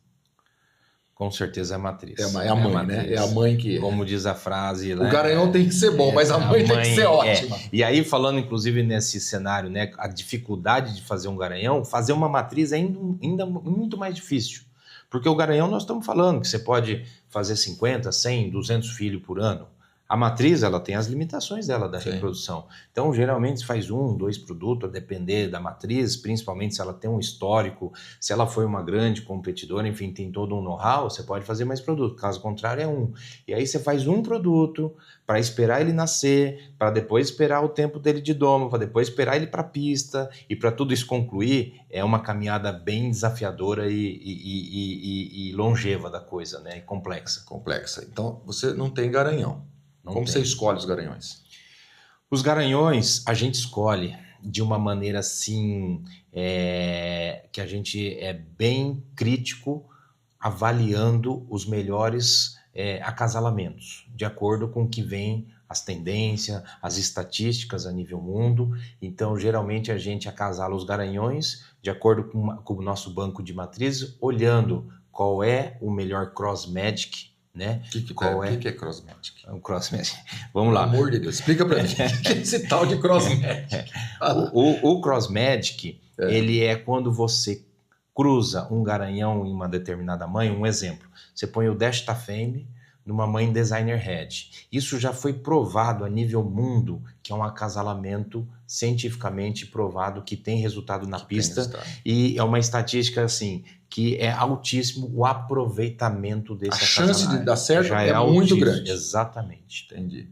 Com certeza é a matriz. É a mãe, né? É a mãe que... Como diz a frase... O garanhão tem que ser bom, mas a mãe tem que ser ótima. E aí, falando inclusive nesse cenário, né, a dificuldade de fazer um garanhão, fazer uma matriz é ainda muito mais difícil. Porque o garanhão nós estamos falando que você pode fazer 50, 100, 200 filhos por ano. A matriz, ela tem as limitações dela da reprodução. Então, geralmente, se faz 1, 2 produtos, a depender da matriz, principalmente se ela tem um histórico, se ela foi uma grande competidora, enfim, tem todo um know-how, você pode fazer mais produto. Caso contrário, é 1. E aí você faz um produto para esperar ele nascer, para depois esperar o tempo dele de domo, para depois esperar ele para a pista, e para tudo isso concluir, é uma caminhada bem desafiadora e longeva da coisa, né? E complexa. Complexa. Então, você não tem garanhão. Como você escolhe os garanhões? Os garanhões a gente escolhe de uma maneira assim, que a gente é bem crítico, avaliando os melhores acasalamentos, de acordo com o que vem as tendências, as estatísticas a nível mundo. Então, geralmente a gente acasala os garanhões de acordo com o nosso banco de matrizes, olhando qual é o melhor cross-magic, né? O que é cross-magic? O cross-magic. Vamos lá. Pelo amor de Deus, explica pra mim. O que é esse tal de cross-magic? O cross-magic, ele é quando você cruza um garanhão em uma determinada mãe. Um exemplo, você põe o Desta Fame numa mãe designer head. Isso já foi provado a nível mundo, que é um acasalamento cientificamente provado, que tem resultado na pista. E é uma estatística assim, que é altíssimo o aproveitamento desse acasalamento. A chance de dar certo já é muito grande. Exatamente. Entendi.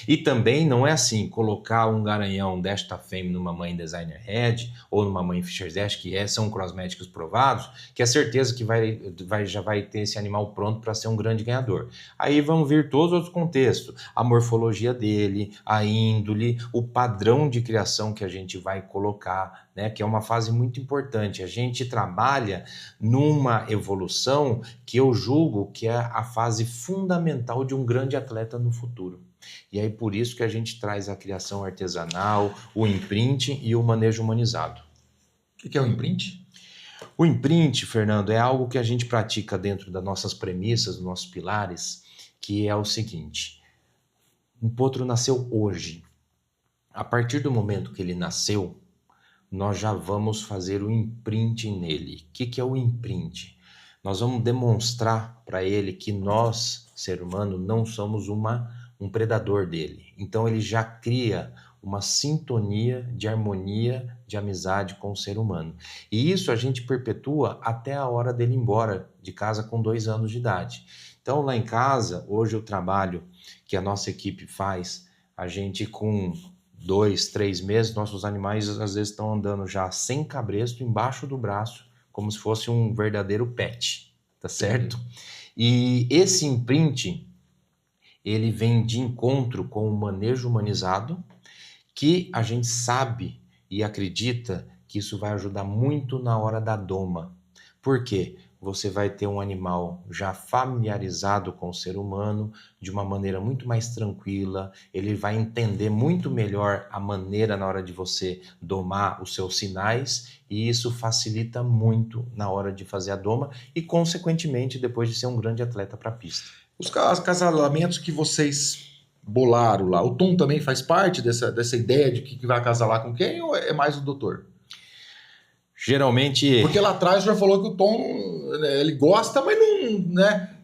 E também não é assim, colocar um garanhão desta fêmea numa mãe designer head ou numa mãe Fischer Dash, que são crossmédicos provados, que é certeza que já vai ter esse animal pronto para ser um grande ganhador. Aí vão vir todos os outros contextos, a morfologia dele, a índole, o padrão de criação que a gente vai colocar, né, que é uma fase muito importante. A gente trabalha numa evolução que eu julgo que é a fase fundamental de um grande atleta no futuro. E aí por isso que a gente traz a criação artesanal, o imprint e o manejo humanizado. O que é o imprint? O imprint, Fernando, é algo que a gente pratica dentro das nossas premissas, dos nossos pilares, que é o seguinte: um potro nasceu hoje. A partir do momento que ele nasceu, nós já vamos fazer o imprint nele. O que é o imprint? Nós vamos demonstrar para ele que nós, ser humano, não somos um predador dele. Então ele já cria uma sintonia de harmonia, de amizade com o ser humano. E isso a gente perpetua até a hora dele ir embora de casa com 2 anos de idade. Então lá em casa, hoje o trabalho que a nossa equipe faz, a gente com 2, 3 meses, nossos animais às vezes estão andando já sem cabresto, embaixo do braço, como se fosse um verdadeiro pet, tá certo? E esse imprint, ele vem de encontro com o manejo humanizado, que a gente sabe e acredita que isso vai ajudar muito na hora da doma. Por quê? você vai ter um animal já familiarizado com o ser humano, de uma maneira muito mais tranquila, ele vai entender muito melhor a maneira na hora de você domar os seus sinais, e isso facilita muito na hora de fazer a doma e, consequentemente, depois de ser um grande atleta para a pista. Os acasalamentos que vocês bolaram lá, o Tom também faz parte dessa ideia de que vai acasalar com quem, ou é mais o doutor? Geralmente... Porque lá atrás já falou que o Tom, ele gosta, mas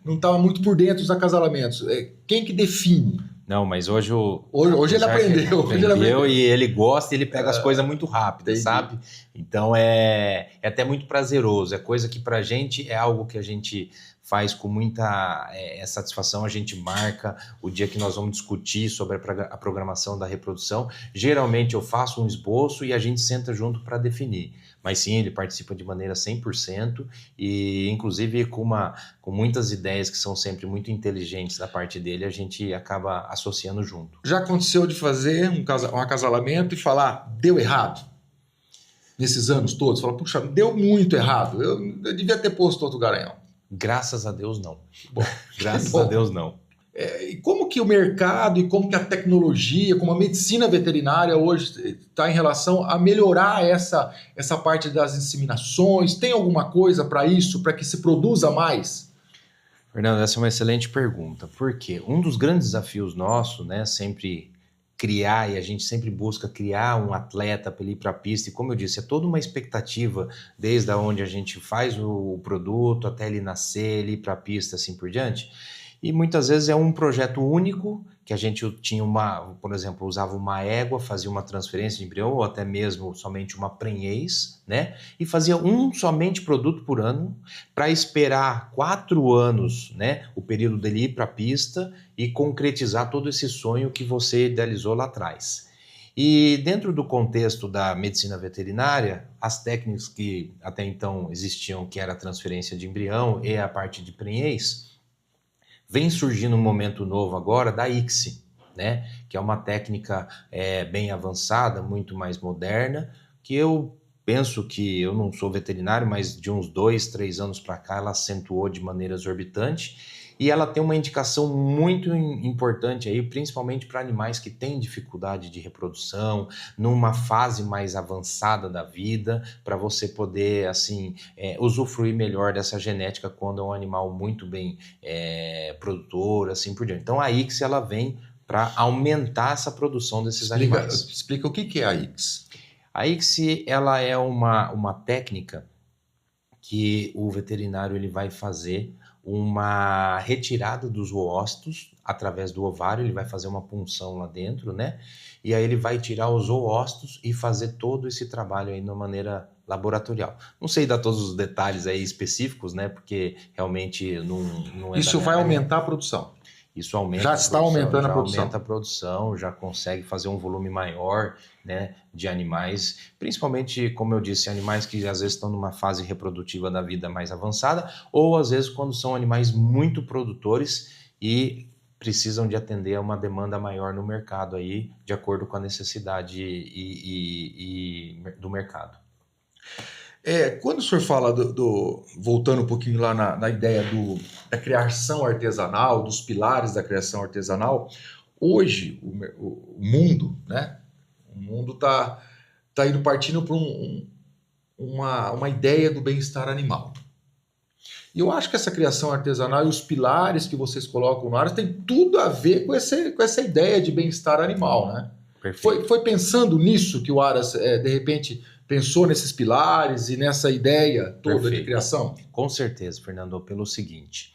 não estava muito por dentro dos acasalamentos. Quem que define? Não, mas hoje ele aprendeu. E ele gosta e ele pega as coisas muito rápidas, sabe? Então é até muito prazeroso. É coisa que pra gente é algo que a gente faz com muita satisfação. A gente marca o dia que nós vamos discutir sobre a programação da reprodução. Geralmente eu faço um esboço e a gente senta junto para definir. Mas sim, ele participa de maneira 100% e, inclusive, com muitas ideias que são sempre muito inteligentes da parte dele, a gente acaba associando junto. Já aconteceu de fazer um acasalamento e falar, deu errado? Nesses anos todos? Fala, puxa, deu muito errado. Eu devia ter posto outro garanhão. Graças a Deus, não. Bom, graças a Deus, não. E como que o mercado e como que a tecnologia, como a medicina veterinária hoje está em relação a melhorar essa parte das inseminações? Tem alguma coisa para isso, para que se produza mais? Fernando, essa é uma excelente pergunta. Por quê? Um dos grandes desafios nossos, né, sempre criar, e a gente sempre busca criar um atleta para ele ir para a pista, e como eu disse, é toda uma expectativa, desde onde a gente faz o produto, até ele nascer, ele ir para a pista, assim por diante. E muitas vezes é um projeto único, que a gente tinha por exemplo, usava uma égua, fazia uma transferência de embrião, ou até mesmo somente uma prenhez, né? E fazia somente produto por ano, para esperar 4 anos, né? O período dele ir para a pista e concretizar todo esse sonho que você idealizou lá atrás. E dentro do contexto da medicina veterinária, as técnicas que até então existiam, que era a transferência de embrião e a parte de prenhez, vem surgindo um momento novo agora da ICSI, né? Que é uma técnica bem avançada, muito mais moderna, que eu penso que, eu não sou veterinário, mas de uns 2, 3 anos para cá ela acentuou de maneira exorbitante, e ela tem uma indicação muito importante aí, principalmente para animais que têm dificuldade de reprodução, numa fase mais avançada da vida, para você poder, assim, usufruir melhor dessa genética quando é um animal muito bem produtor, assim por diante. Então a ICSI, ela vem para aumentar essa produção desses animais. Explica o que é a ICSI. A ICSI, ela é uma técnica que o veterinário ele vai fazer uma retirada dos oócitos através do ovário, ele vai fazer uma punção lá dentro, né? E aí ele vai tirar os oócitos e fazer todo esse trabalho aí de uma maneira laboratorial. Não sei dar todos os detalhes aí específicos, né? Porque realmente não é... Isso vai aumentar a produção. Isso aumenta. Já está aumentando a produção. Aumenta a produção, já consegue fazer um volume maior, né, de animais, principalmente, como eu disse, animais que às vezes estão numa fase reprodutiva da vida mais avançada, ou às vezes quando são animais muito produtores e precisam de atender a uma demanda maior no mercado aí, de acordo com a necessidade do mercado. Quando o senhor fala voltando um pouquinho lá na ideia da criação artesanal, dos pilares da criação artesanal, hoje o mundo, né? O mundo está indo partindo para uma ideia do bem-estar animal. E eu acho que essa criação artesanal e os pilares que vocês colocam no ar tem tudo a ver com essa ideia de bem-estar animal, né? Perfeito. Foi pensando nisso que o Aras, de repente, pensou nesses pilares e nessa ideia toda Perfeito. De criação? Com certeza, Fernando, pelo seguinte,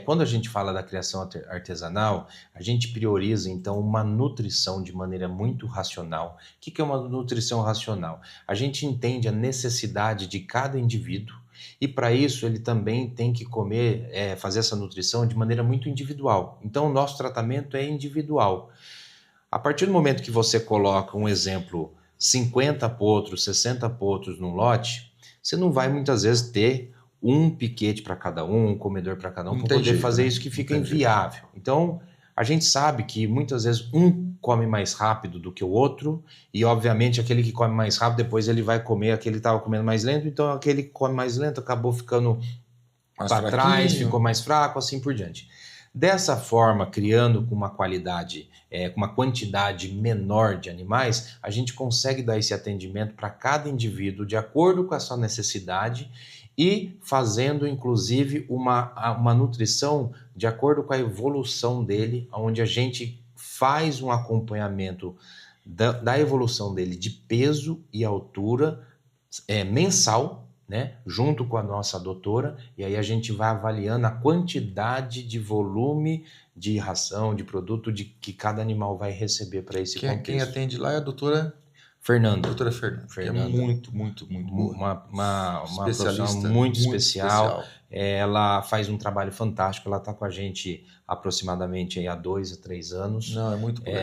quando a gente fala da criação artesanal, a gente prioriza, então, uma nutrição de maneira muito racional. O que é uma nutrição racional? A gente entende a necessidade de cada indivíduo e, para isso, ele também tem que comer, fazer essa nutrição de maneira muito individual. Então, o nosso tratamento é individual. A partir do momento que você coloca, um exemplo, 50 potros, 60 potros num lote, você não vai muitas vezes ter um piquete para cada um comedor para cada um, para poder fazer isso, que fica inviável. Então, a gente sabe que muitas vezes um come mais rápido do que o outro, e obviamente aquele que come mais rápido, depois ele vai comer aquele que estava comendo mais lento, então aquele que come mais lento acabou ficando para trás, ficou mais fraco, assim por diante. Dessa forma, criando com uma qualidade, com uma quantidade menor de animais, a gente consegue dar esse atendimento para cada indivíduo de acordo com a sua necessidade e fazendo, inclusive, uma nutrição de acordo com a evolução dele, onde a gente faz um acompanhamento da evolução dele de peso e altura mensal, né, junto com a nossa doutora, e aí a gente vai avaliando a quantidade de volume de ração, de produto que cada animal vai receber para esse contexto. Quem atende lá é a doutora Fernanda. Doutora Fernanda. Fernanda. É muito boa. Uma profissional muito especial. Ela faz um trabalho fantástico, ela está com a gente aproximadamente aí há 2 a 3 anos. Não, é muito legal.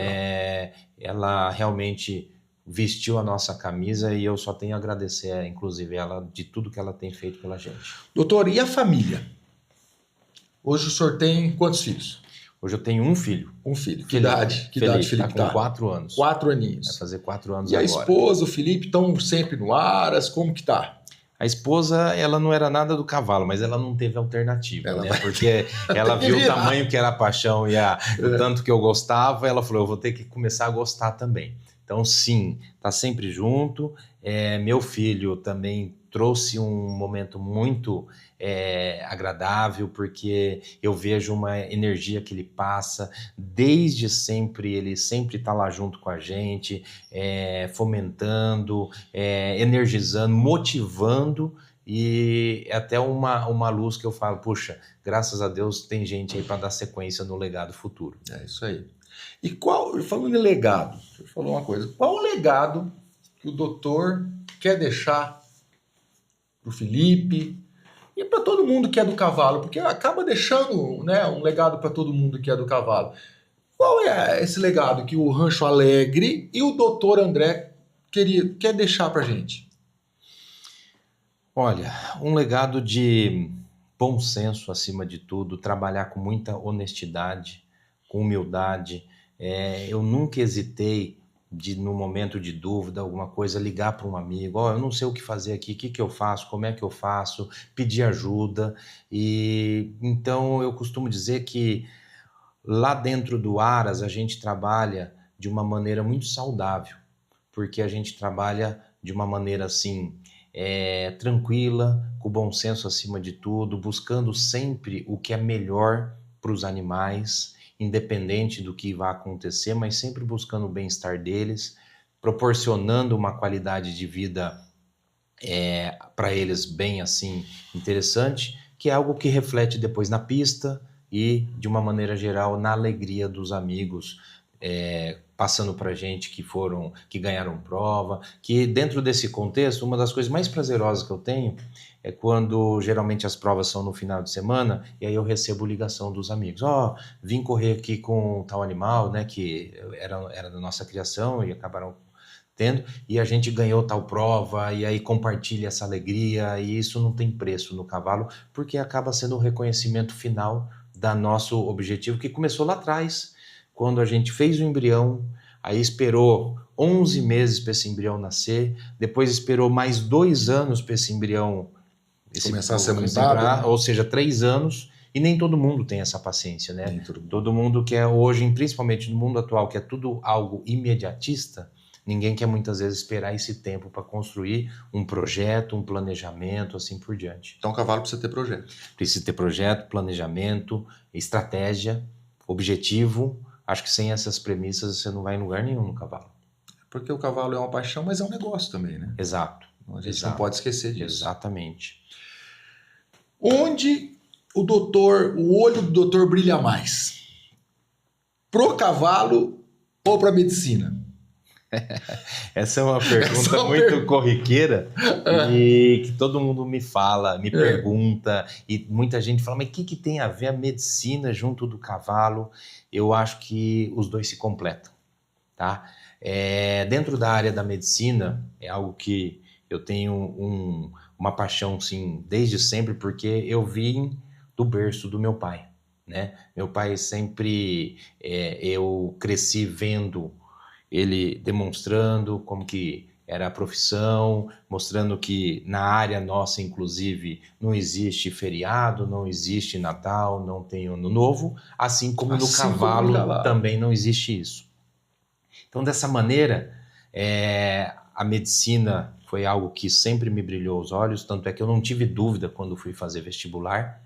Ela realmente vestiu a nossa camisa e eu só tenho a agradecer, inclusive, ela de tudo que ela tem feito pela gente. Doutor, e a família? Hoje o senhor tem quantos filhos? Hoje eu tenho um filho. Um filho. Que idade Felipe tá? Com 4 anos. 4 aninhos. Vai fazer 4 anos e agora. E a esposa, o Felipe, estão sempre no Aras? Como que tá? A esposa, ela não era nada do cavalo, mas ela não teve alternativa, né? Porque ela viu o tamanho que era a paixão e o tanto que eu gostava, ela falou, eu vou ter que começar a gostar também. Então, sim, tá sempre junto. Meu filho também trouxe um momento muito agradável, porque eu vejo uma energia que ele passa, desde sempre, ele sempre está lá junto com a gente, fomentando, energizando, motivando, e é até uma luz que eu falo, puxa, graças a Deus tem gente aí para dar sequência no legado futuro. É isso aí. E falando em legado, você falou uma coisa, qual o legado que o doutor quer deixar para o Felipe e para todo mundo que é do cavalo? Porque acaba deixando, né, um legado para todo mundo que é do cavalo. Qual é esse legado que o Rancho Alegre e o doutor André quer deixar para a gente? Olha, um legado de bom senso acima de tudo, trabalhar com muita honestidade, com humildade. Eu nunca hesitei de, no momento de dúvida, alguma coisa, ligar para um amigo, eu não sei o que fazer aqui, o que eu faço, como é que eu faço, pedir ajuda. E então eu costumo dizer que lá dentro do Aras a gente trabalha de uma maneira muito saudável, porque a gente trabalha de uma maneira assim, tranquila, com bom senso acima de tudo, buscando sempre o que é melhor para os animais, independente do que vai acontecer, mas sempre buscando o bem-estar deles, proporcionando uma qualidade de vida para eles bem assim interessante, que é algo que reflete depois na pista e, de uma maneira geral, na alegria dos amigos, passando para gente que ganharam prova, que dentro desse contexto, uma das coisas mais prazerosas que eu tenho é quando geralmente as provas são no final de semana e aí eu recebo ligação dos amigos, vim correr aqui com tal animal, né, que era da nossa criação e acabaram tendo, e a gente ganhou tal prova, e aí compartilha essa alegria, e isso não tem preço no cavalo, porque acaba sendo o reconhecimento final do nosso objetivo, que começou lá atrás, quando a gente fez o embrião, aí esperou 11 meses para esse embrião nascer, depois esperou mais 2 anos para esse embrião começar a ser montado, ou seja, 3 anos, e nem todo mundo tem essa paciência, né? Todo mundo quer hoje, principalmente no mundo atual, que é tudo algo imediatista, ninguém quer muitas vezes esperar esse tempo para construir um projeto, um planejamento, assim por diante. Então o cavalo precisa ter projeto. Precisa ter projeto, planejamento, estratégia, objetivo. Acho que sem essas premissas você não vai em lugar nenhum no cavalo. Porque o cavalo é uma paixão, mas é um negócio também, né? Exato. A gente não pode esquecer disso. Exatamente. Onde o olho do doutor brilha mais? Pro cavalo ou pra medicina? Essa é uma pergunta muito corriqueira e que todo mundo me fala, me pergunta, e muita gente fala, mas o que tem a ver a medicina junto do cavalo? Eu acho que os dois se completam, tá? Dentro da área da medicina, é algo que eu tenho uma paixão, sim, desde sempre, porque eu vim do berço do meu pai, né? Meu pai sempre, eu cresci vendo ele demonstrando como que era a profissão, mostrando que na área nossa, inclusive, não existe feriado, não existe Natal, não tem Ano Novo, assim como no cavalo também não existe isso. Então, dessa maneira, a medicina foi algo que sempre me brilhou os olhos, tanto é que eu não tive dúvida quando fui fazer vestibular.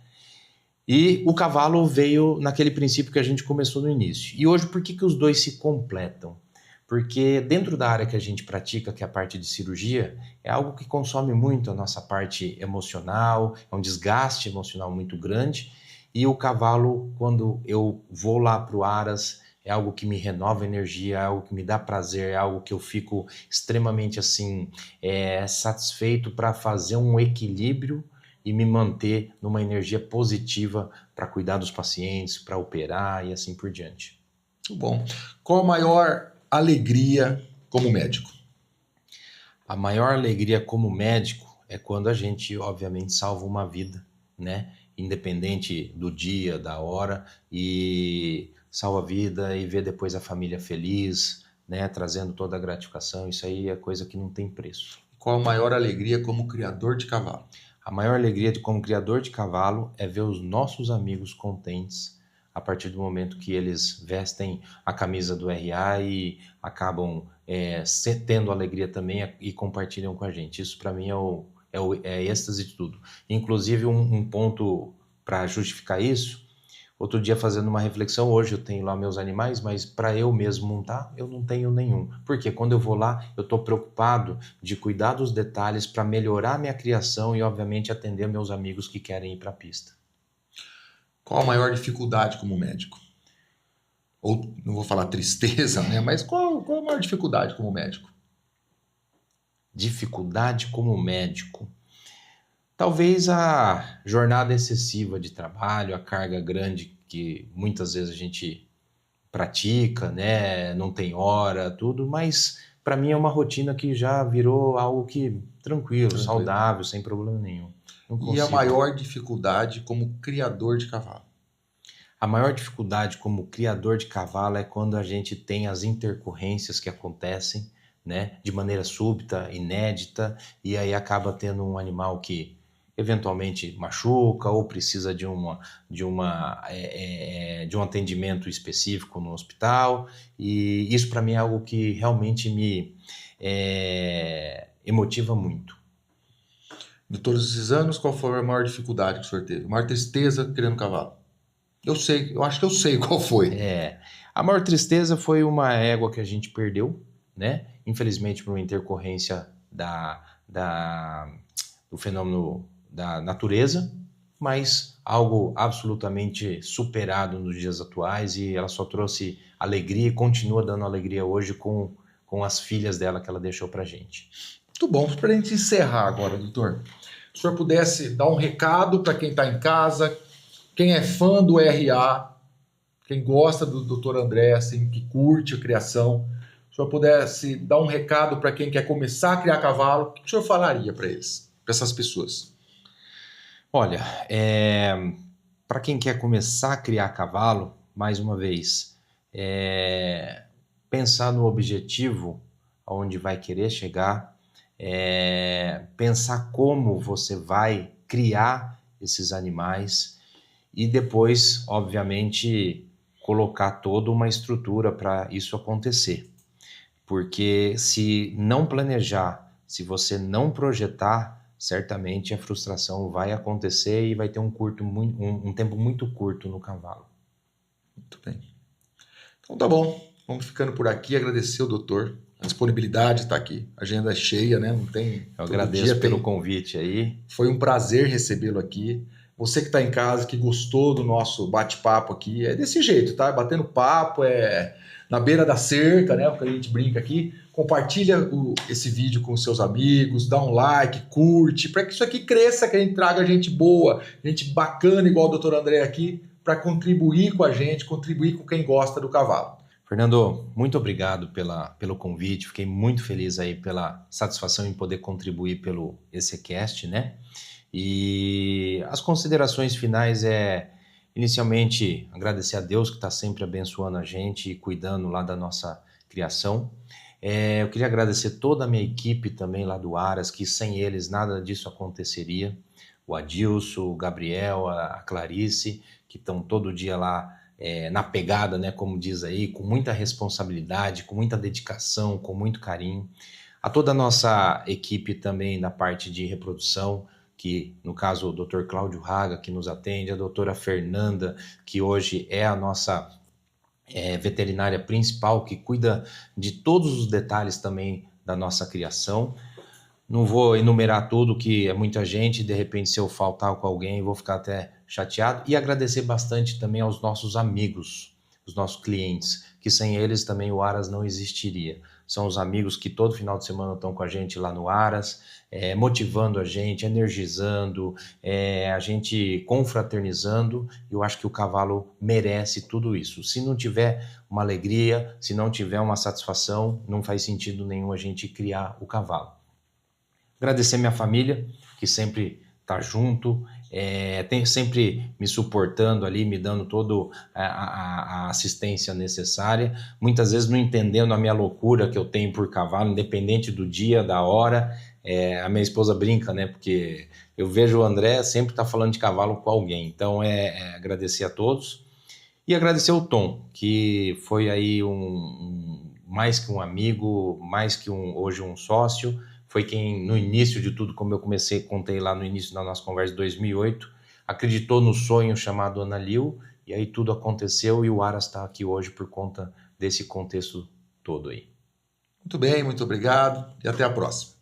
E o cavalo veio naquele princípio que a gente começou no início. E hoje, por que os dois se completam? Porque dentro da área que a gente pratica, que é a parte de cirurgia, é algo que consome muito a nossa parte emocional, é um desgaste emocional muito grande. E o cavalo, quando eu vou lá para o Aras, é algo que me renova energia, é algo que me dá prazer, é algo que eu fico extremamente assim, satisfeito para fazer um equilíbrio e me manter numa energia positiva para cuidar dos pacientes, para operar e assim por diante. Muito bom. Qual a maior alegria como médico? A maior alegria como médico é quando a gente, obviamente, salva uma vida, né? Independente do dia, da hora, e salva a vida e vê depois a família feliz, né? Trazendo toda a gratificação. Isso aí é coisa que não tem preço. Qual a maior alegria como criador de cavalo? A maior alegria como criador de cavalo é ver os nossos amigos contentes a partir do momento que eles vestem a camisa do RA e acabam tendo alegria também e compartilham com a gente. Isso para mim é êxtase de tudo. Inclusive um ponto para justificar isso, outro dia fazendo uma reflexão, hoje eu tenho lá meus animais, mas para eu mesmo montar, eu não tenho nenhum. Porque quando eu vou lá, eu estou preocupado de cuidar dos detalhes para melhorar minha criação e, obviamente, atender meus amigos que querem ir para a pista. Qual a maior dificuldade como médico? Ou, não vou falar tristeza, né? Mas qual a maior dificuldade como médico? Dificuldade como médico? Talvez a jornada excessiva de trabalho, a carga grande que muitas vezes a gente pratica, né? Não tem hora, tudo, mas para mim é uma rotina que já virou algo que tranquilo, saudável, sem problema nenhum. E a maior dificuldade como criador de cavalo? A maior dificuldade como criador de cavalo é quando a gente tem as intercorrências que acontecem, né, de maneira súbita, inédita, e aí acaba tendo um animal que eventualmente machuca ou precisa de um atendimento específico no hospital, e isso para mim é algo que realmente me emotiva muito. De todos esses anos, qual foi a maior dificuldade que o senhor teve? A maior tristeza criando cavalo? Eu acho que eu sei qual foi. A maior tristeza foi uma égua que a gente perdeu, né? Infelizmente por uma intercorrência do fenômeno da natureza, mas algo absolutamente superado nos dias atuais, e ela só trouxe alegria e continua dando alegria hoje com as filhas dela que ela deixou pra gente. Muito bom. Para a gente encerrar agora, doutor, se o senhor pudesse dar um recado para quem está em casa, quem é fã do RA, quem gosta do Dr. André, assim, que curte a criação, se o senhor pudesse dar um recado para quem quer começar a criar cavalo, o que o senhor falaria para eles, para essas pessoas? Olha, para quem quer começar a criar cavalo, mais uma vez, pensar no objetivo, aonde vai querer chegar, pensar como você vai criar esses animais e depois, obviamente, colocar toda uma estrutura para isso acontecer. Porque se não planejar, se você não projetar, certamente a frustração vai acontecer e vai ter um tempo muito curto no cavalo. Muito bem. Então tá bom, vamos ficando por aqui. Agradecer o doutor, a disponibilidade de estar aqui. A agenda é cheia, né? Não tem. Eu agradeço pelo convite aí. Foi um prazer recebê-lo aqui. Você que está em casa, que gostou do nosso bate-papo aqui, é desse jeito, tá? Batendo papo, na beira da cerca, né? Porque a gente brinca aqui. Compartilha esse vídeo com seus amigos, dá um like, curte, para que isso aqui cresça, que a gente traga gente boa, gente bacana, igual o Dr. André aqui, para contribuir com a gente, contribuir com quem gosta do cavalo. Fernando, muito obrigado pelo convite. Fiquei muito feliz aí pela satisfação em poder contribuir pelo ECCast, né? E as considerações finais inicialmente, agradecer a Deus que está sempre abençoando a gente e cuidando lá da nossa criação. Eu queria agradecer toda a minha equipe também lá do Aras, que sem eles nada disso aconteceria. O Adilson, o Gabriel, a Clarice, que estão todo dia lá na pegada, né, como diz aí, com muita responsabilidade, com muita dedicação, com muito carinho. A toda a nossa equipe também na parte de reprodução, que no caso o Dr. Cláudio Raga, que nos atende, a doutora Fernanda, que hoje é a nossa veterinária principal, que cuida de todos os detalhes também da nossa criação. Não vou enumerar tudo, que é muita gente, de repente se eu faltar com alguém vou ficar até chateado. E agradecer bastante também aos nossos amigos, os nossos clientes, que sem eles também o Aras não existiria. São os amigos que todo final de semana estão com a gente lá no Aras, motivando a gente, energizando, a gente confraternizando. Eu acho que o cavalo merece tudo isso. Se não tiver uma alegria, se não tiver uma satisfação, não faz sentido nenhum a gente criar o cavalo. Agradecer minha família, que sempre está junto, tem sempre me suportando ali, me dando toda a assistência necessária, muitas vezes não entendendo a minha loucura que eu tenho por cavalo, independente do dia, da hora. A minha esposa brinca, né? Porque eu vejo o André sempre está falando de cavalo com alguém. Então, agradecer a todos e agradecer o Tom, que foi aí mais que um amigo, mais que hoje um sócio. Foi quem, no início de tudo, como eu contei lá no início da nossa conversa de 2008, acreditou no sonho chamado Analil, e aí tudo aconteceu e o Aras está aqui hoje por conta desse contexto todo aí. Muito bem, muito obrigado e até a próxima.